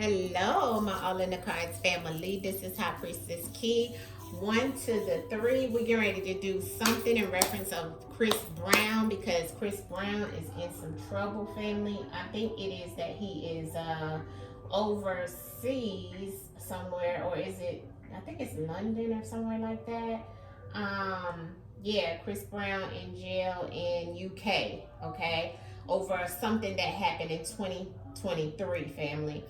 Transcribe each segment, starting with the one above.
Hello, my All in the Cards family. This is High Priestess Key. 1 to the 3. We're getting ready to do something in reference of Chris Brown because Chris Brown is in some trouble, family. I think it is that he is overseas somewhere, or is it? I think it's London or somewhere like that. Yeah, Chris Brown in jail in UK. Okay, over something that happened in 2023, family.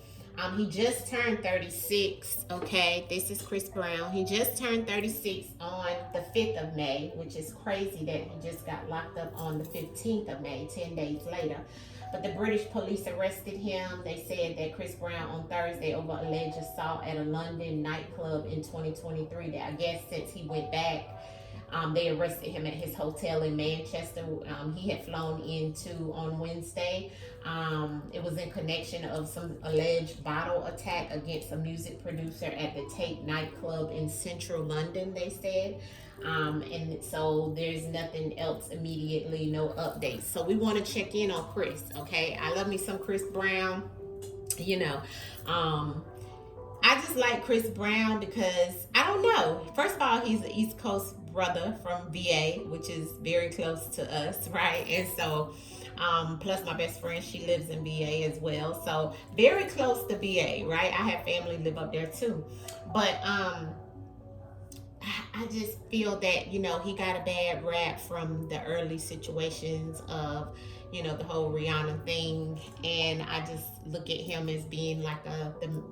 He just turned 36. Okay, this is Chris Brown. He just turned 36 on the 5th of May, which is crazy that he just got locked up on the 15th of May, 10 days later. But the British police arrested him. They said that Chris Brown on Thursday over alleged assault at a London nightclub in 2023. That I guess since he went back, they arrested him at his hotel in Manchester. He had flown into on Wednesday. It was in connection of some alleged bottle attack against a music producer at the Tate nightclub in central London, they said. And so there's nothing else immediately, no updates. So we want to check in on Chris, okay? I love me some Chris Brown, you know. I just like Chris Brown because, I don't know. First of all, he's an East Coast brother from VA, which is very close to us, right? And so, plus my best friend, she lives in VA as well. So, very close to VA, right? I have family live up there too. But, I just feel that, you know, he got a bad rap from the early situations of, you know, the whole Rihanna thing. And I just look at him as being like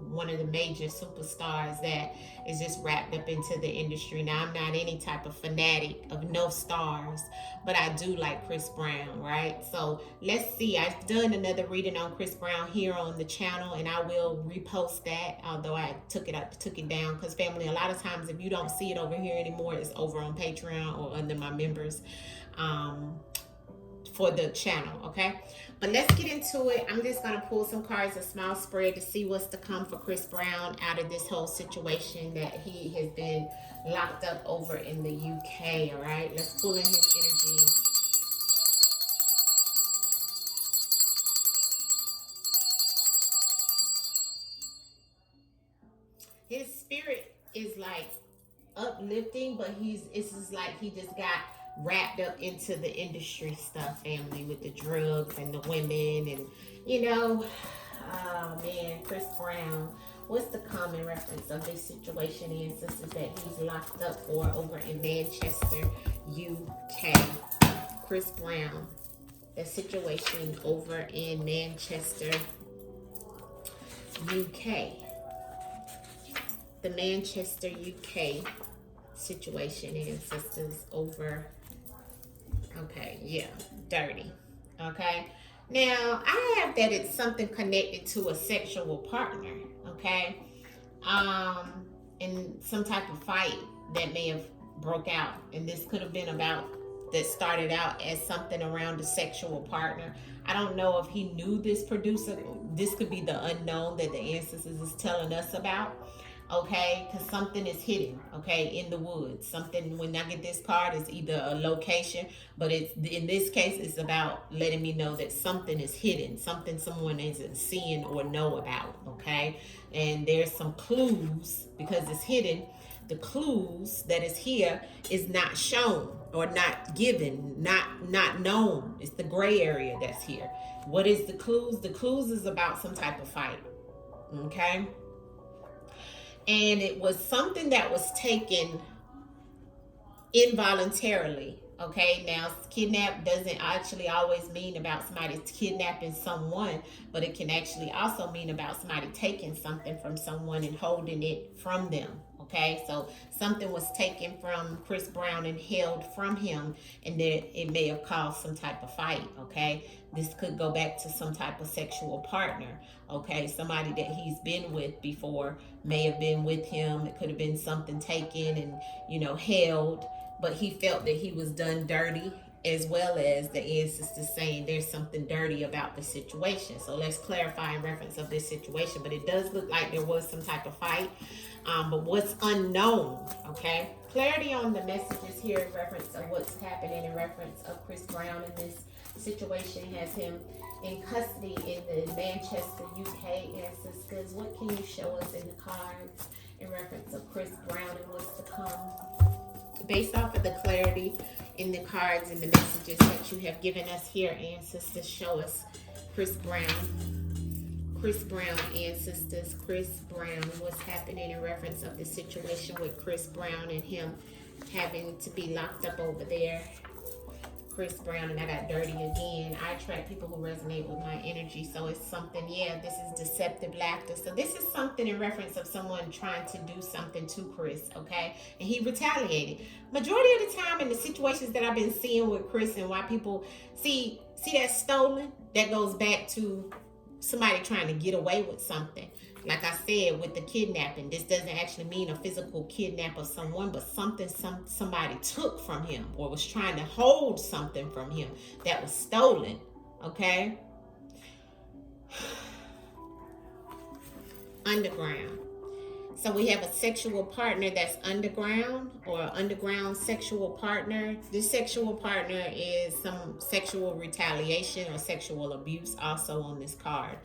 one of the major superstars that is just wrapped up into the industry. Now, I'm not any type of fanatic of no stars, but I do like Chris Brown, right? So let's see. I've done another reading on Chris Brown here on the channel, and I will repost that, although I took it down, because family, a lot of times if you don't see it over here anymore, it's over on Patreon or under my members for the channel, okay? But let's get into it. I'm just gonna pull some cards, a small spread, to see what's to come for Chris Brown out of this whole situation that he has been locked up over in the UK, all right? Let's pull in his energy. His spirit is like uplifting, but it's just like he just got wrapped up into the industry stuff, family, with the drugs and the women, and you know, oh man, Chris Brown. What's the common reference of this situation is that he's locked up for over in Manchester, UK. Chris Brown, the situation over in Manchester, UK. The Manchester, UK situation is sisters over. Okay, yeah, dirty. Okay, now I have that it's something connected to a sexual partner. Okay, and some type of fight that may have broke out, and this could have been about that started out as something around a sexual partner. I don't know if he knew this producer. This could be the unknown that the ancestors is telling us about. Okay, because something is hidden, okay, in the woods. Something, when I get this card, is either a location, but it's, in this case, it's about letting me know that something is hidden, something someone isn't seeing or know about, okay? And there's some clues, because it's hidden. The clues that is here is not shown or not given, not known. It's the gray area that's here. What is the clues? The clues is about some type of fight, okay? And it was something that was taken involuntarily. Okay, now kidnap doesn't actually always mean about somebody kidnapping someone, but it can actually also mean about somebody taking something from someone and holding it from them. Okay, so something was taken from Chris Brown and held from him, and then it may have caused some type of fight. Okay, this could go back to some type of sexual partner. Okay, somebody that he's been with before may have been with him. It could have been something taken and, you know, held, but he felt that he was done dirty, as well as the ancestors saying there's something dirty about the situation. So let's clarify in reference of this situation. But it does look like there was some type of fight. But what's unknown, okay? Clarity on the messages here in reference of what's happening in reference of Chris Brown in this situation has him in custody in the Manchester, UK ancestors. What can you show us in the cards in reference of Chris Brown and what's to come? Based off of the clarity in the cards and the messages that you have given us here, ancestors, show us Chris Brown. Chris Brown, ancestors, Chris Brown, what's happening in reference of the situation with Chris Brown and him having to be locked up over there. Chris Brown, and I got dirty again. I attract people who resonate with my energy. So it's something, yeah, this is deceptive laughter. So this is something in reference of someone trying to do something to Chris, okay? And he retaliated. Majority of the time in the situations that I've been seeing with Chris and why people see that stolen, that goes back to somebody trying to get away with something. Like I said, with the kidnapping, this doesn't actually mean a physical kidnap of someone, but something somebody took from him or was trying to hold something from him that was stolen, okay? Underground. So we have a sexual partner that's underground, or underground sexual partner. This sexual partner is some sexual retaliation or sexual abuse also on this card.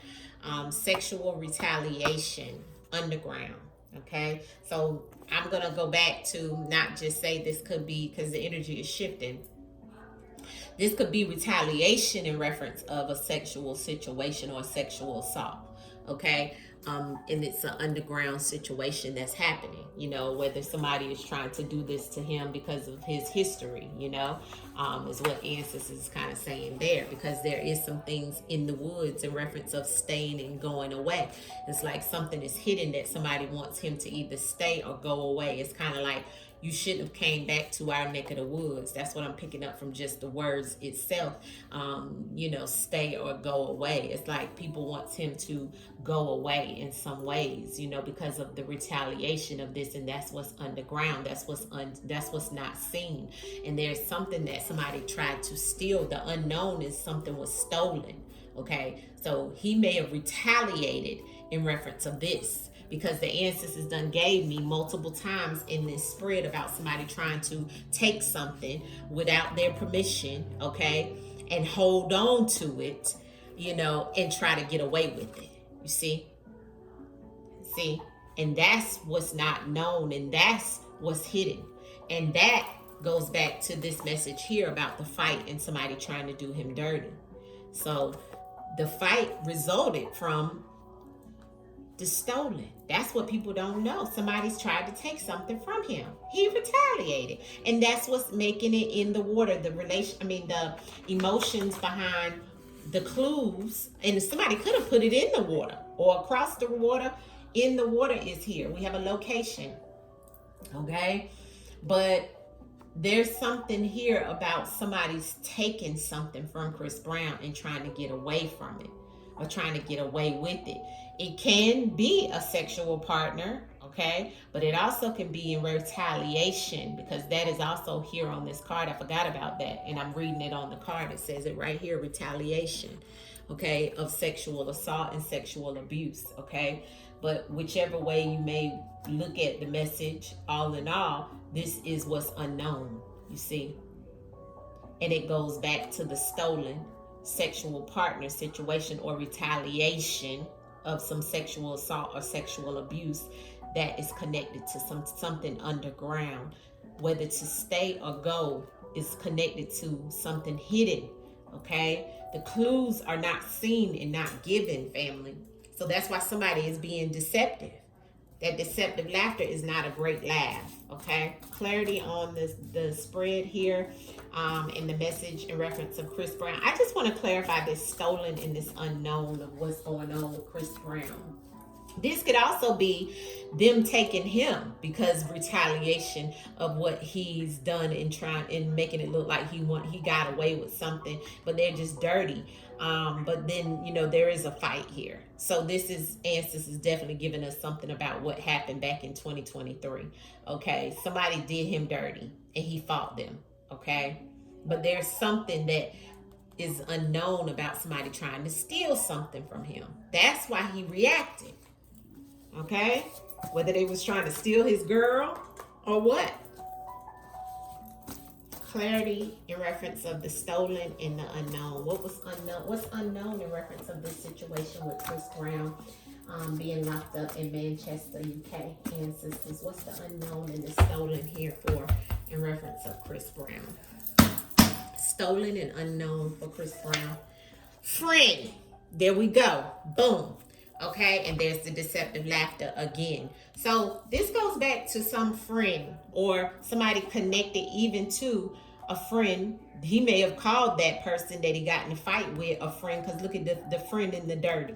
Sexual retaliation, underground, okay? So I'm going to go back to not just say this could be, because the energy is shifting. This could be retaliation in reference of a sexual situation or sexual assault, okay? And it's an underground situation that's happening, you know, whether somebody is trying to do this to him because of his history, you know, is what Ancestors is kind of saying there, because there is some things in the woods in reference of staying and going away. It's like something is hidden that somebody wants him to either stay or go away. It's kind of like, you shouldn't have came back to our neck of the woods. That's what I'm picking up from just the words itself. You know, stay or go away. It's like people want him to go away in some ways, you know, because of the retaliation of this, and that's what's underground. That's what's not seen. And there's something that somebody tried to steal. The unknown is something was stolen. Okay, so he may have retaliated in reference of this, because the ancestors done gave me multiple times in this spread about somebody trying to take something without their permission, okay, and hold on to it, you know, and try to get away with it. You see? And that's what's not known, and that's what's hidden. And that goes back to this message here about the fight and somebody trying to do him dirty. So the fight resulted from the stolen. That's what people don't know. Somebody's tried to take something from him. He retaliated. And that's what's making it in the water. The emotions behind the clues. And somebody could have put it in the water or across the water. In the water is here. We have a location. Okay? But there's something here about somebody's taking something from Chris Brown and trying to get away from it, or trying to get away with it. It can be a sexual partner, okay? But it also can be in retaliation, because that is also here on this card. I forgot about that, and I'm reading it on the card. It says it right here, retaliation, okay, of sexual assault and sexual abuse, okay? But whichever way you may look at the message, all in all, this is what's unknown, you see? And it goes back to the stolen sexual partner situation or retaliation of some sexual assault or sexual abuse that is connected to something underground. Whether to stay or go is connected to something hidden, okay? The clues are not seen and not given, family. So that's why somebody is being deceptive. That deceptive laughter is not a great laugh, okay? Clarity on the spread here, and the message in reference of Chris Brown. I just want to clarify this stolen and this unknown of what's going on with Chris Brown. This could also be them taking him because retaliation of what he's done and making it look like he got away with something, but they're just dirty. But then, you know, there is a fight here. So this is definitely giving us something about what happened back in 2023. Okay, somebody did him dirty and he fought them. Okay, but there's something that is unknown about somebody trying to steal something from him. That's why he reacted. Okay, whether they was trying to steal his girl or what. clarity in reference of the stolen and the unknown. What was unknown? What's unknown in reference of this situation with Chris Brown being locked up in Manchester, UK? Ancestors, what's the unknown and the stolen here for in reference of Chris Brown? Stolen and unknown for Chris Brown. Friend. There we go. Boom. Okay, and there's the deceptive laughter again. So this goes back to some friend or somebody connected even to a friend. He may have called that person that he got in a fight with a friend, because look at the friend in the dirty.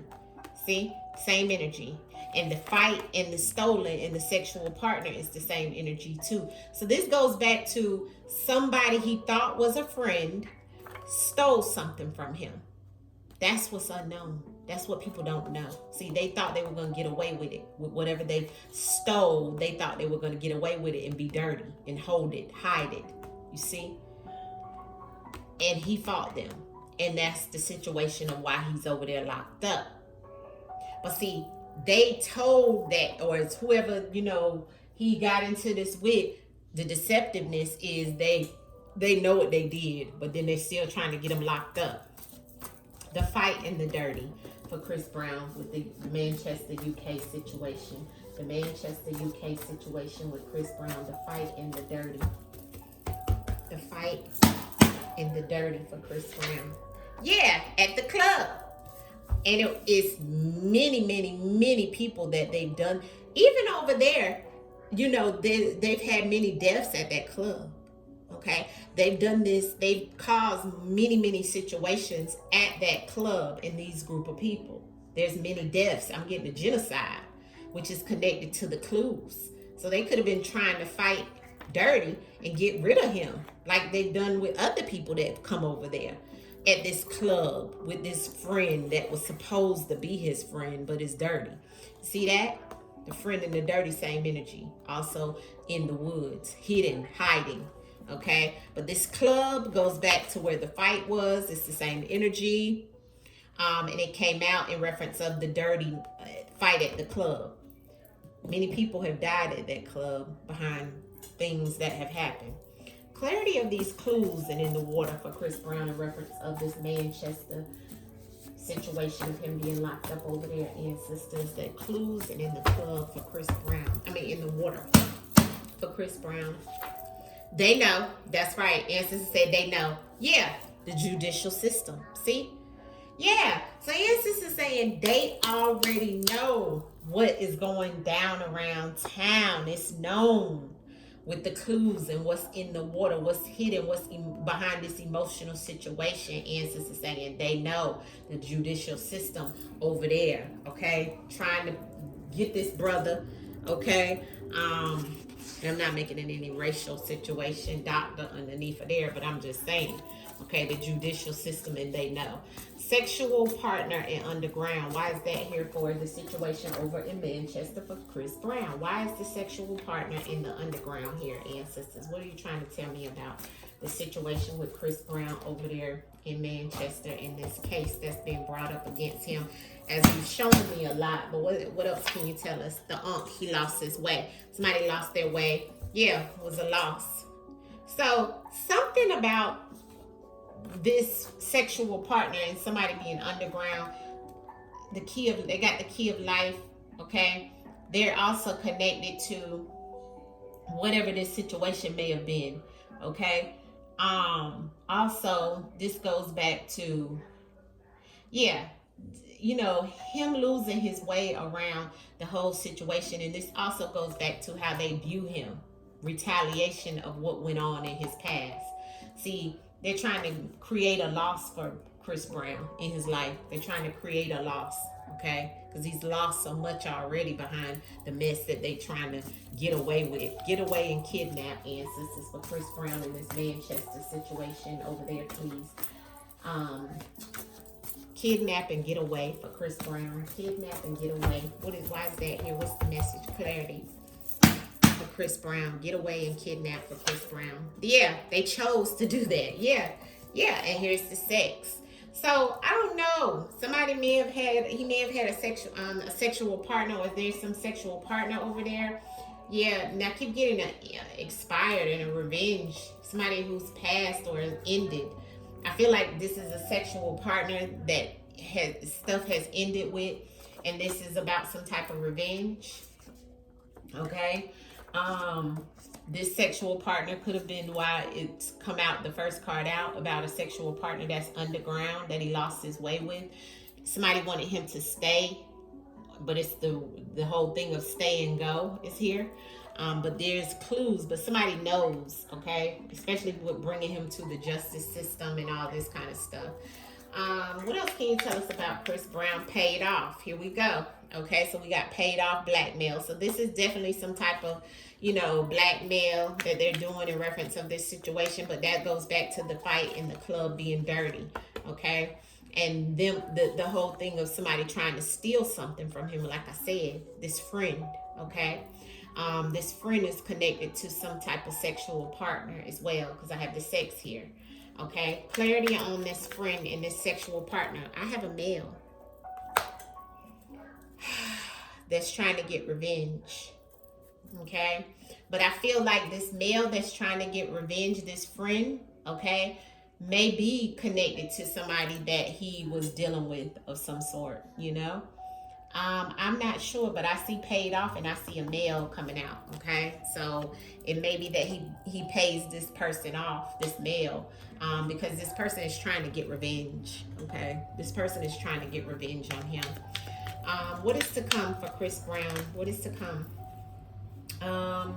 See? Same energy. And the fight and the stolen and the sexual partner is the same energy too. So this goes back to somebody he thought was a friend stole something from him. That's what's unknown. That's what people don't know. See, they thought they were going to get away with it. With whatever they stole, they thought they were going to get away with it and be dirty and hold it, hide it. You see? And he fought them. And that's the situation of why he's over there locked up. But see, they told that, or it's whoever, he got into this with, the deceptiveness is they know what they did, but then they're still trying to get him locked up. The fight and the dirty for Chris Brown with the Manchester, UK situation. The Manchester, UK situation with Chris Brown. The fight and the dirty. The fight and the dirty for Chris Brown. Yeah, at the club. And it is many, many, many people that they've done. Even over there, they've had many deaths at that club. Okay, they've done this. They've caused many, many situations at that club in these group of people. There's many deaths. I'm getting a genocide, which is connected to the clues. So they could have been trying to fight dirty and get rid of him, like they've done with other people that have come over there at this club with this friend that was supposed to be his friend, but is dirty. See that? The friend and the dirty, same energy. Also in the woods, hidden, hiding. Okay, but this club goes back to where the fight was. It's the same energy, and it came out in reference of the dirty fight at the club. Many people have died at that club behind things that have happened. Clarity of these clues and in the water for Chris Brown in reference of this Manchester situation of him being locked up over there, ancestors. That clues and in the club for Chris Brown. In the water for Chris Brown. They know. That's right. Ancestors said they know. Yeah, the judicial system. See? Yeah. So ancestors saying they already know what is going down around town. It's known with the clues and what's in the water, what's hidden, what's behind this emotional situation. Ancestors saying they know the judicial system over there. Okay? Trying to get this brother. Okay? And I'm not making it any racial situation, doctor underneath of there, but I'm just saying, okay, the judicial system, and they know. Sexual partner and underground. Why is that here for the situation over in Manchester for Chris Brown? Why is the sexual partner in the underground here, ancestors? What are you trying to tell me about the situation with Chris Brown over there in Manchester in this case that's been brought up against him? As you've shown me a lot, but what else can you tell us? The he lost his way. Somebody lost their way. Yeah, it was a loss. So something about this sexual partner and somebody being underground, they got the key of life. Okay, they're also connected to whatever this situation may have been. Okay, also this goes back to him losing his way around the whole situation. And this also goes back to how they view him. Retaliation of what went on in his past. See, they're trying to create a loss for Chris Brown in his life. They're trying to create a loss, okay? Because he's lost so much already behind the mess that they're trying to get away with. Get away and kidnap, ancestors, for Chris Brown in this Manchester situation over there, please. Kidnap and get away for Chris Brown. Kidnap and get away. Why is that here? What's the message? Clarity for Chris Brown. Get away and kidnap for Chris Brown. Yeah, they chose to do that. Yeah. And here's the sex. So I don't know. He may have had a sexual partner, or there's some sexual partner over there. Yeah, now I keep getting a expired and a revenge. Somebody who's passed or ended. I feel like this is a sexual partner that has ended with, and this is about some type of revenge. Okay. This sexual partner could have been why it's come out the first card out about a sexual partner that's underground that he lost his way with. Somebody wanted him to stay, but it's the whole thing of stay and go is here. But there's clues, but somebody knows, okay? Especially with bringing him to the justice system and all this kind of stuff. What else can you tell us about Chris Brown? Paid off. Here we go. Okay, so we got paid off, blackmail. So this is definitely some type of, blackmail that they're doing in reference of this situation. But that goes back to the fight in the club being dirty. Okay. And them the whole thing of somebody trying to steal something from him, like I said, this friend, okay? This friend is connected to some type of sexual partner as well, because I have the sex here, okay? Clarity on this friend and this sexual partner. I have a male that's trying to get revenge, okay? But I feel like this male that's trying to get revenge, this friend, okay, may be connected to somebody that he was dealing with of some sort, I'm not sure, but I see paid off and I see a male coming out, okay? So it may be that he pays this person off, this male, because this person is trying to get revenge, okay? This person is trying to get revenge on him. What is to come for Chris Brown? What is to come?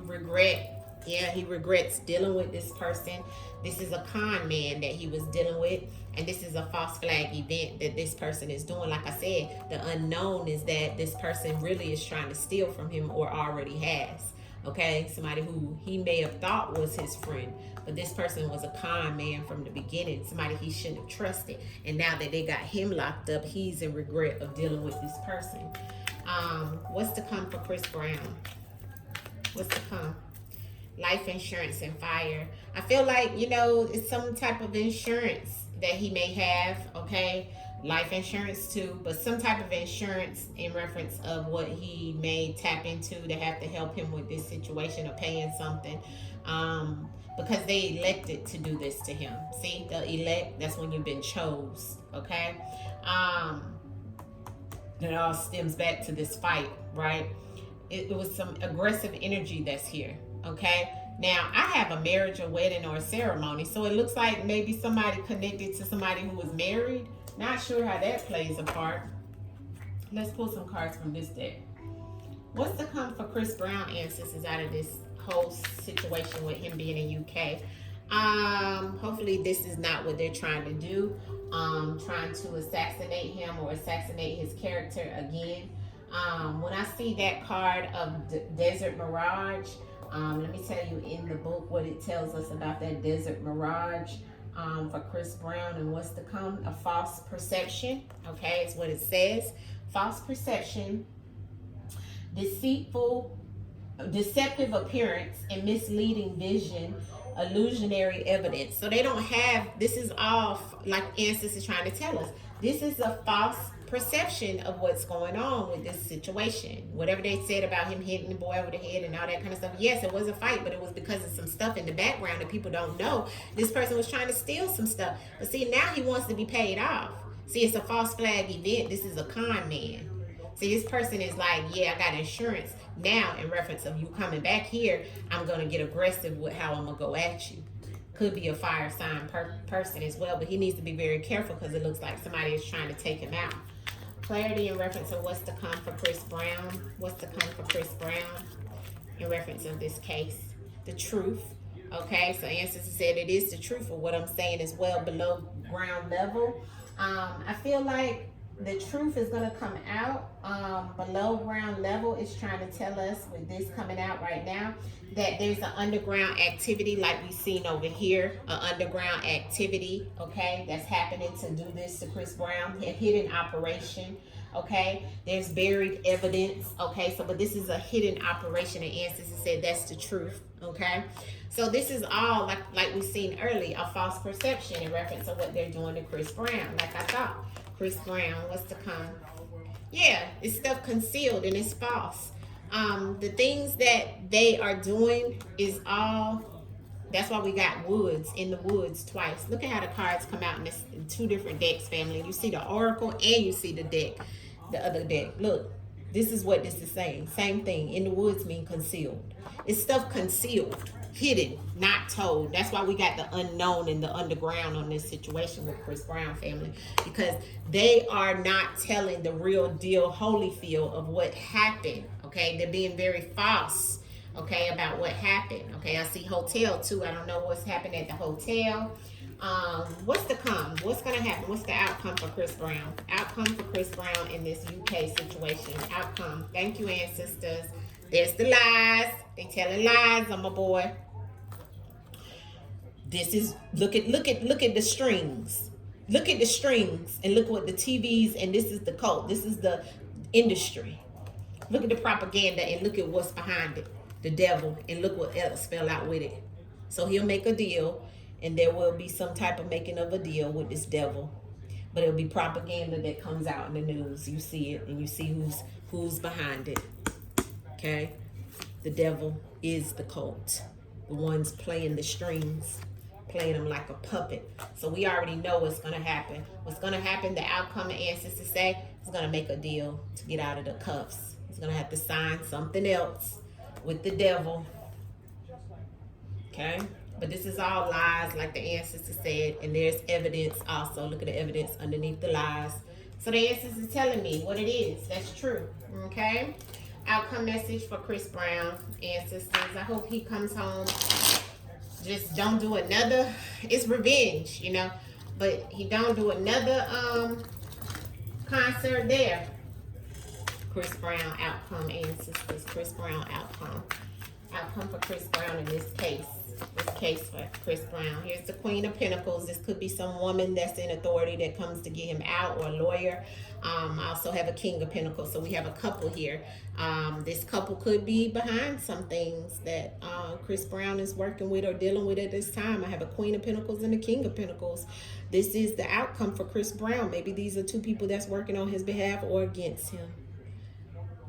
Regret. Yeah, he regrets dealing with this person. This is a con man that he was dealing with, and this is a false flag event that this person is doing. Like I said, the unknown is that this person really is trying to steal from him or already has. Okay, somebody who he may have thought was his friend, but this person was a con man from the beginning, somebody he shouldn't have trusted. And now that they got him locked up, he's in regret of dealing with this person. What's to come for Chris Brown? What's to come? Life insurance and fire. I feel like, it's some type of insurance that he may have, okay? Life insurance too, but some type of insurance in reference of what he may tap into to have to help him with this situation of paying something. Because they elected to do this to him. See, the elect, that's when you've been chose, okay? It all stems back to this fight, right? It was some aggressive energy that's here. Okay, now I have a marriage, a wedding, or a ceremony, so it looks like maybe somebody connected to somebody who was married. Not sure how that plays a part. Let's pull some cards from this deck. What's to come for Chris Brown ancestors out of this whole situation with him being in UK? Hopefully this is not what they're trying to do. Trying to assassinate him or assassinate his character again. When I see that card of Desert Mirage, let me tell you in the book what it tells us about that Desert Mirage for Chris Brown and what's to come. A false perception, okay, is what it says. False perception, deceptive appearance, and misleading vision, illusionary evidence. So they don't have, this is all, like Ancestors is trying to tell us, this is a false perception of what's going on with this situation. Whatever they said about him hitting the boy over the head and all that kind of stuff, yes, it was a fight, but it was because of some stuff in the background that people don't know. This person was trying to steal some stuff, but see, now he wants to be paid off. See, it's a false flag event. This is a con man. See, this person is like, yeah, I got insurance. Now, in reference of you coming back here, I'm going to get aggressive with how I'm going to go at you. Could be a fire sign person as well, but he needs to be very careful because it looks like somebody is trying to take him out. Clarity in reference of what's to come for Chris Brown. What's to come for Chris Brown in reference of this case. The truth. Okay, so Ancestor said it is the truth of what I'm saying as well below ground level. I feel like the truth is going to come out below ground level. It's trying to tell us with this coming out right now that there's an underground activity like we've seen over here, an underground activity, okay, that's happening to do this to Chris Brown, a hidden operation, okay, there's buried evidence, okay, so but this is a hidden operation, and Ancestors said that's the truth, okay, so this is all like we've seen earlier, a false perception in reference to what they're doing to Chris Brown. Like I thought, Chris Brown, what's to come? Yeah, it's stuff concealed and it's false. The things that they are doing is all. That's why we got woods in the woods twice. Look at how the cards come out in two different decks, family. You see the oracle and you see the deck, the other deck. Look, this is what this is saying. Same thing. In the woods mean concealed. It's stuff concealed, hidden, not told. That's why we got the unknown and the underground on this situation with Chris Brown family, because they are not telling the real deal, Holyfield, of what happened. Okay, they're being very false. Okay, about what happened. Okay, I see hotel too. I don't know what's happening at the hotel. What's to come? What's gonna happen? What's the outcome for Chris Brown? Outcome for Chris Brown in this UK situation. Outcome. Thank you, ancestors. There's the lies. They telling lies on my boy. This is look at the strings. Look at the strings and look what the TVs, and this is the cult. This is the industry. Look at the propaganda and look at what's behind it. The devil, and look what else fell out with it. So he'll make a deal, and there will be some type of making of a deal with this devil, but it'll be propaganda that comes out in the news. You see it, and you see who's behind it. Okay, the devil is the cult, the ones playing the strings, playing them like a puppet. So we already know what's gonna happen. What's gonna happen? The outcome, the ancestors say, is gonna make a deal to get out of the cuffs. He's gonna have to sign something else with the devil. Okay, but this is all lies, like the ancestors said, and there's evidence also. Look at the evidence underneath the lies. So the ancestors telling me what it is. That's true. Okay, outcome message for Chris Brown, ancestors. I hope he comes home. Just don't do another. It's revenge, you know, but he don't do another concert there. Chris Brown outcome, ancestors. Chris Brown outcome. Outcome for Chris Brown in this case. This case for Chris Brown. Here's the Queen of Pentacles. This could be some woman that's in authority that comes to get him out, or a lawyer. I also have a King of Pentacles. So we have a couple here. This couple could be behind some things that Chris Brown is working with or dealing with at this time. I have a Queen of Pentacles and a King of Pentacles. This is the outcome for Chris Brown. Maybe these are two people that's working on his behalf or against him.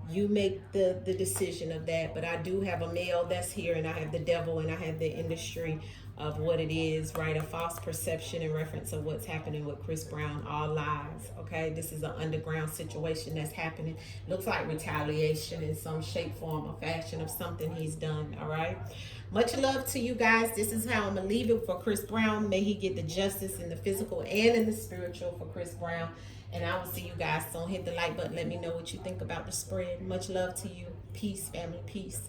You make the decision of that. But I do have a male that's here, and I have the devil, and I have the industry of what it is, right? A false perception in reference of what's happening with Chris Brown. All lies, okay? This is an underground situation that's happening. Looks like retaliation in some shape, form, or fashion of something he's done, all right? Much love to you guys. This is how I'm going to leave it for Chris Brown. May he get the justice in the physical and in the spiritual for Chris Brown. And I will see you guys soon. Hit the like button. Let me know what you think about the spread. Much love to you. Peace, family. Peace.